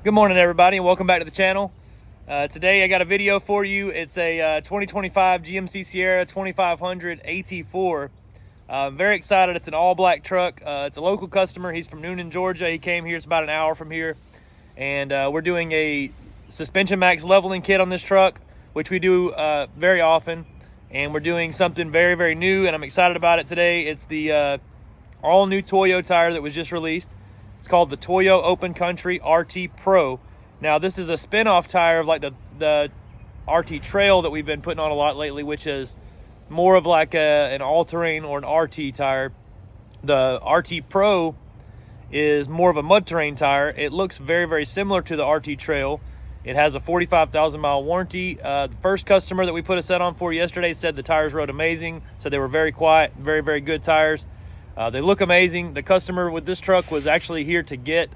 Good morning, everybody, and welcome back to the channel. Today I got a video for you. It's a 2025 GMC Sierra 2500 AT4. I'm very excited. It's an all-black truck. It's a local customer. He's from Noonan, Georgia. He came here. It's about an hour from here. And we're doing a SuspensionMAXX leveling kit on this truck, which we do very often. And we're doing something very, very new, and I'm excited about it today. It's the all-new Toyo tire that was just released. It's called the Toyo Open Country RT Pro. Now, this is a spin-off tire of like the RT Trail that we've been putting on a lot lately, which is more of like an all-terrain or an RT tire. The RT Pro is more of a mud terrain tire. It looks very, very similar to the RT Trail. It has a 45,000 mile warranty. The first customer that we put a set on for yesterday said the tires rode amazing. So they were very quiet, very, very good tires. They look amazing. The customer with this truck was actually here to get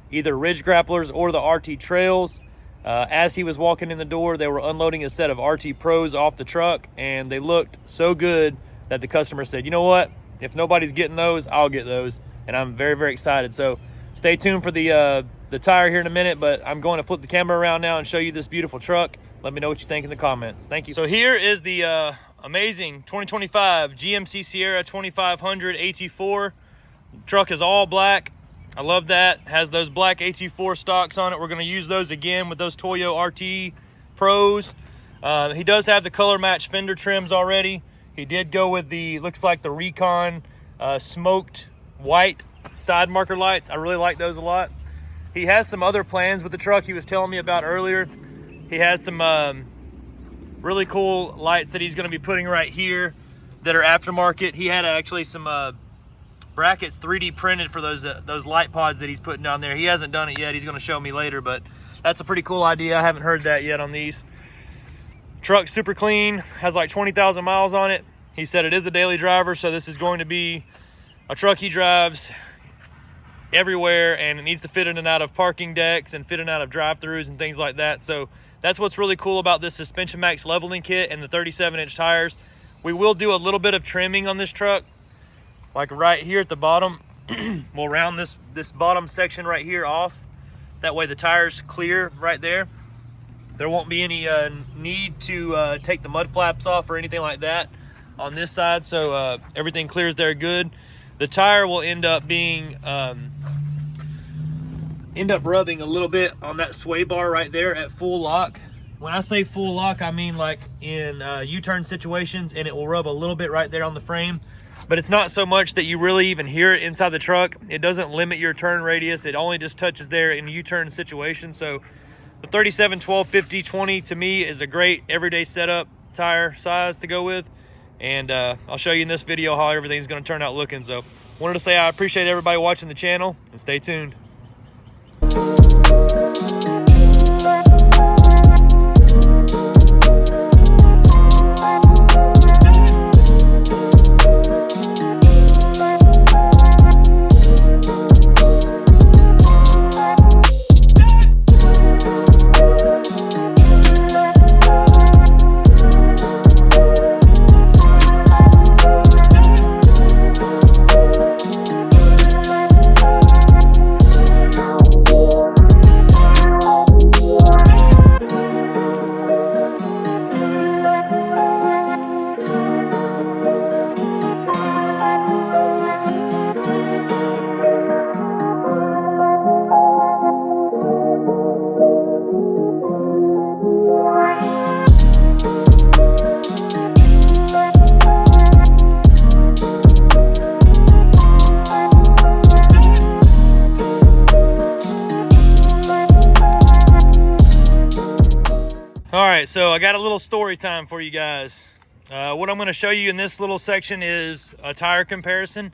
either Ridge Grapplers or the RT Trails. As he was walking in the door, they were unloading a set of RT Pros off the truck, and they looked so good that the customer said, you know what, if nobody's getting those, I'll get those. And I'm very, very excited. So stay tuned for the tire here in a minute, but I'm going to flip the camera around now and show you this beautiful truck. Let me know what you think in the comments. Thank you. So here is the amazing 2025 GMC Sierra 2500 AT4. The truck is all black. I love that. Has those black AT4 stocks on it. We're going to use those again with those Toyo RT Pros. He does have the color match fender trims already. He did go with the, looks like the Recon smoked white side marker lights. I really like those a lot. He has some other plans with the truck he was telling me about earlier. He has some really cool lights that he's going to be putting right here that are aftermarket. He had actually some brackets 3D printed for those light pods that he's putting down there. He hasn't done it yet. He's going to show me later, but that's a pretty cool idea. I haven't heard that yet on these. Truck's super clean, has like 20,000 miles on it. He said it is a daily driver, so this is going to be a truck he drives everywhere, and it needs to fit in and out of parking decks and fit in and out of drive-throughs and things like that. So that's what's really cool about this SuspensionMAXX leveling kit and the 37-inch tires. We will do a little bit of trimming on this truck, like right here at the bottom. We'll round this bottom section right here off. That way the tire's clear right there. There won't be any need to take the mud flaps off or anything like that on this side, so everything clears there good. The tire will end up being rubbing a little bit on that sway bar right there at full lock. When I say full lock, I mean like in U-turn situations, and it will rub a little bit right there on the frame, but it's not so much that you really even hear it inside the truck. It doesn't limit your turn radius. It only just touches there in U-turn situations. So the 37, 12, 50, 20 to me is a great everyday setup tire size to go with. And I'll show you in this video how everything's going to turn out looking. So wanted to say I appreciate everybody watching the channel, and stay tuned. All right, so I got a little story time for you guys. What I'm going to show you in this little section is a tire comparison.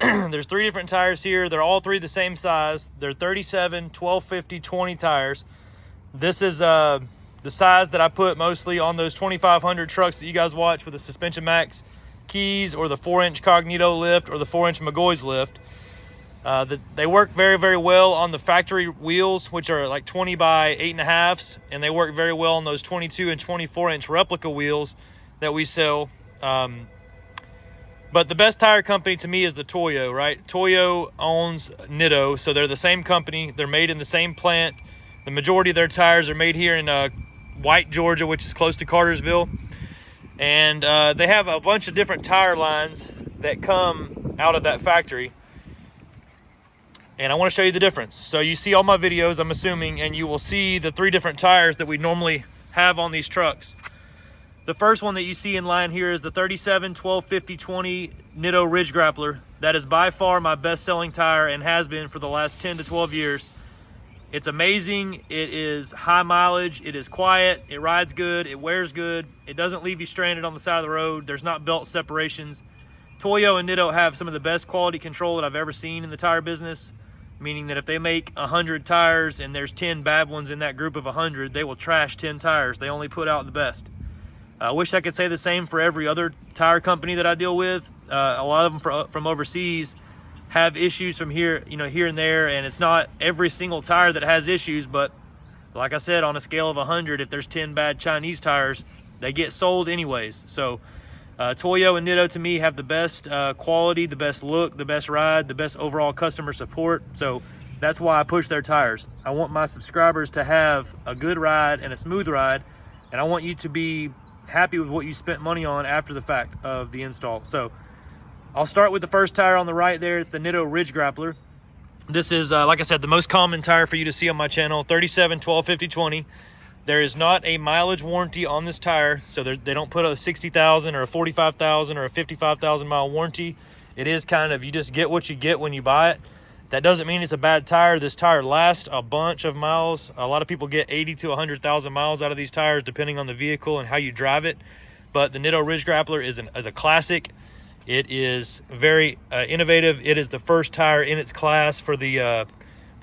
There's 3 different tires here. They're all 3 the same size. They're 37, 12, 50, 20 tires. This is the size that I put mostly on those 2500 trucks that you guys watch with the SuspensionMAXX keys, or the 4-inch Cognito lift, or the 4-inch McGoy's lift. They work very, very well on the factory wheels, which are like 20 by 8.5s, and they work very well on those 22 and 24-inch replica wheels that we sell. But the best tire company to me is the Toyo, right? Toyo owns Nitto, so they're the same company. They're made in the same plant. The majority of their tires are made here in White, Georgia, which is close to Cartersville. And they have a bunch of different tire lines that come out of that factory. And I want to show you the difference. So you see all my videos, I'm assuming, and you will see the 3 different tires that we normally have on these trucks. The first one that you see in line here is the 37 12 50 20 Nitto Ridge Grappler. That is by far my best selling tire and has been for the last 10 to 12 years. It's amazing. It is high mileage. It is quiet. It rides good. It wears good. It doesn't leave you stranded on the side of the road. There's not belt separations. Toyo and Nitto have some of the best quality control that I've ever seen in the tire business, meaning that if they make 100 tires and there's 10 bad ones in that group of 100, they will trash 10 tires. They only put out the best. I wish I could say the same for every other tire company that I deal with. A lot of them from overseas have issues from here, here and there, and it's not every single tire that has issues, but like I said, on a scale of 100, if there's 10 bad Chinese tires, they get sold anyways. So Toyo and Nitto to me have the best quality, the best look, the best ride, the best overall customer support. So that's why I push their tires. I want my subscribers to have a good ride and a smooth ride, and I want you to be happy with what you spent money on after the fact of the install. So I'll start with the first tire on the right there. It's the Nitto Ridge Grappler. This is, like I said, the most common tire for you to see on my channel, 37 12 50 20. There is not a mileage warranty on this tire, so they don't put a 60,000 or a 45,000 or a 55,000 mile warranty. It is kind of, you just get what you get when you buy it. That doesn't mean it's a bad tire. This tire lasts a bunch of miles. A lot of people get 80 to 100,000 miles out of these tires, depending on the vehicle and how you drive it. But the Nitto Ridge Grappler is a classic. It is very innovative. It is the first tire in its class for the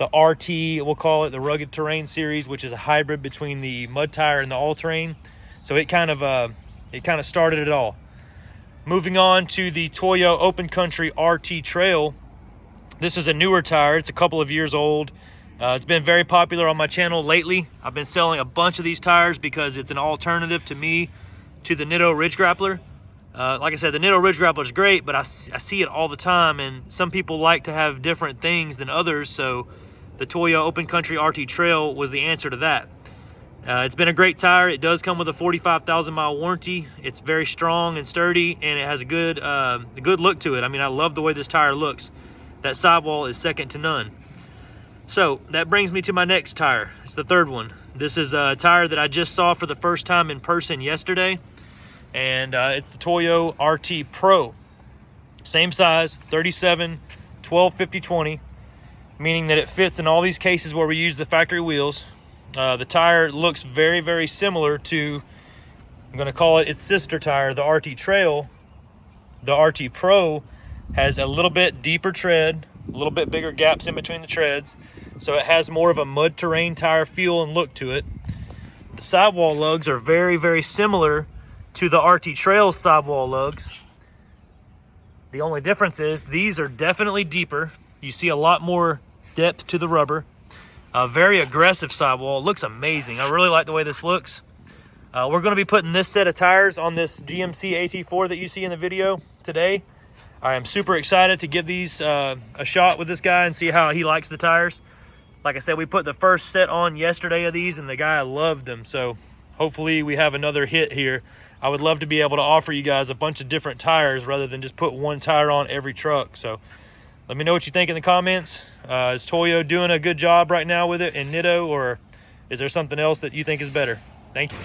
RT, we'll call it, the Rugged Terrain series, which is a hybrid between the mud tire and the all-terrain. So it kind of started it all. Moving on to the Toyo Open Country RT Trail. This is a newer tire. It's a couple of years old. It's been very popular on my channel lately. I've been selling a bunch of these tires because it's an alternative to me to the Nitto Ridge Grappler. Like I said, the Nitto Ridge Grappler is great, but I see it all the time, and some people like to have different things than others, so the Toyo Open Country RT Trail was the answer to that. It's been a great tire. It does come with a 45,000 mile warranty. It's very strong and sturdy, and it has a good look to it. I mean, I love the way this tire looks. That sidewall is second to none. So that brings me to my next tire. It's the third one. This is a tire that I just saw for the first time in person yesterday, and it's the Toyo RT Pro. Same size, 37 12 50 20, meaning that it fits in all these cases where we use the factory wheels. The tire looks very, very similar to, I'm going to call it its sister tire, the RT Trail. The RT Pro has a little bit deeper tread, a little bit bigger gaps in between the treads, so it has more of a mud terrain tire feel and look to it. The sidewall lugs are very, very similar to the RT Trail sidewall lugs. The only difference is these are definitely deeper. You see a lot more depth to the rubber. A very aggressive sidewall. It looks amazing. I really like the way this looks. We're going to be putting this set of tires on this GMC AT4 that you see in the video today. I am super excited to give these a shot with this guy and see how he likes the tires. Like I said, we put the first set on yesterday of these, and the guy loved them. So hopefully we have another hit here. I would love to be able to offer you guys a bunch of different tires rather than just put one tire on every truck. So let me know what you think in the comments. Is Toyo doing a good job right now with it in Nitto, or is there something else that you think is better? Thank you.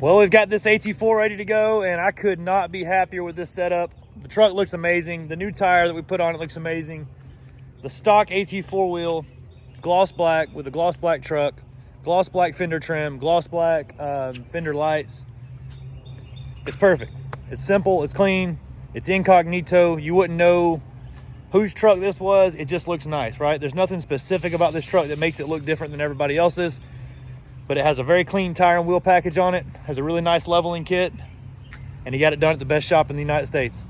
Well, we've got this AT4 ready to go, and I could not be happier with this setup. The truck looks amazing. The new tire that we put on it looks amazing. The stock AT4 wheel, gloss black with a gloss black truck, gloss black fender trim, gloss black fender lights. It's perfect. It's simple, it's clean, it's incognito. You wouldn't know whose truck this was. It just looks nice, right? There's nothing specific about this truck that makes it look different than everybody else's, but it has a very clean tire and wheel package on it, has a really nice leveling kit, and he got it done at the best shop in the United States.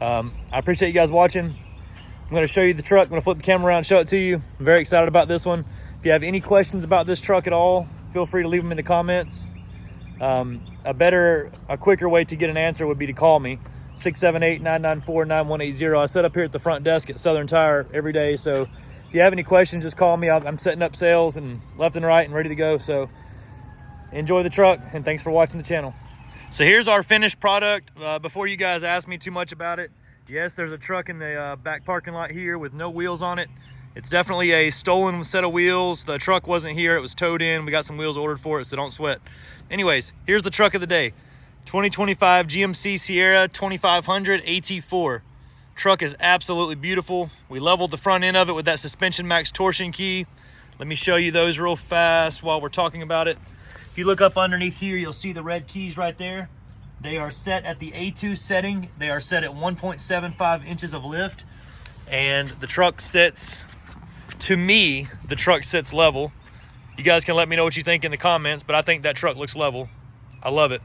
I appreciate you guys watching. I'm going to show you the truck. I'm going to flip the camera around and show it to you. I'm very excited about this one. If you have any questions about this truck at all, feel free to leave them in the comments. A quicker way to get an answer would be to call me, 678-994-9180. I sit up here at the front desk at Southern Tire every day, so if you have any questions, just call me. I'm setting up sales and left and right and ready to go. So enjoy the truck, and thanks for watching the channel. So here's our finished product. Before you guys ask me too much about it, yes, there's a truck in the back parking lot here with no wheels on it. It's definitely a stolen set of wheels. The truck wasn't here, it was towed in. We got some wheels ordered for it, so don't sweat. Anyways, here's the truck of the day. 2025 GMC Sierra 2500 AT4. Truck is absolutely beautiful. We leveled the front end of it with that SuspensionMAXX torsion key. Let me show you those real fast while we're talking about it. If you look up underneath here, you'll see the red keys right there. They are set at the A2 setting. They are set at 1.75 inches of lift, and the truck sits, to me, the truck sits level. You guys can let me know what you think in the comments, but I think that truck looks level. I love it.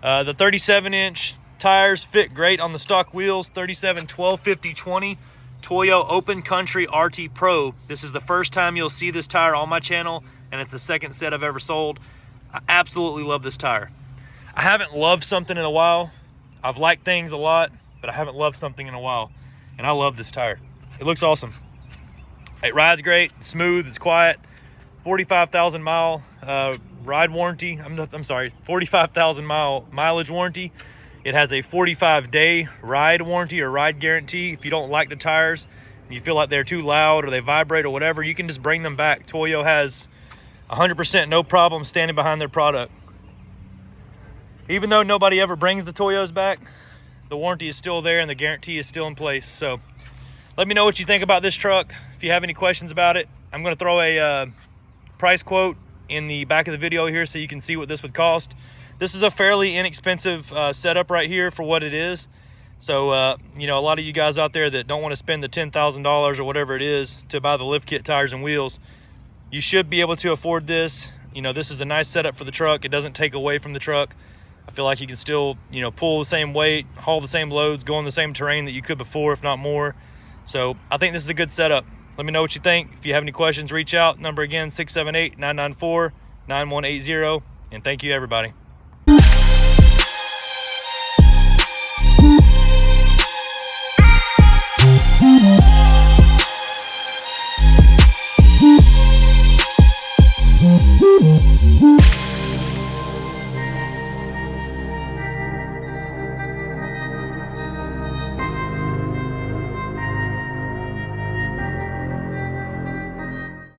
The 37-inch tires fit great on the stock wheels. 37 1250 20 Toyo Open Country RT Pro. This is the first time you'll see this tire on my channel, and it's the second set I've ever sold. I absolutely love this tire. I haven't loved something in a while. I've liked things a lot, but I haven't loved something in a while, and I love this tire. It looks awesome. It rides great, smooth, it's quiet. 45,000 mile ride warranty. I'm sorry, 45,000 mile mileage warranty. It has a 45-day ride warranty or ride guarantee. If you don't like the tires and you feel like they're too loud or they vibrate or whatever, you can just bring them back. Toyo has 100% no problem standing behind their product. Even though nobody ever brings the Toyos back, the warranty is still there and the guarantee is still in place. So let me know what you think about this truck. If you have any questions about it, I'm going to throw a price quote in the back of the video here so you can see what this would cost. This is a fairly inexpensive setup right here for what it is. So, you know, a lot of you guys out there that don't want to spend the $10,000 or whatever it is to buy the lift kit, tires, and wheels, you should be able to afford this. You know, this is a nice setup for the truck. It doesn't take away from the truck. I feel like you can still, you know, pull the same weight, haul the same loads, go on the same terrain that you could before, if not more. So I think this is a good setup. Let me know what you think. If you have any questions, reach out. Number again, 678-994-9180. And thank you, everybody.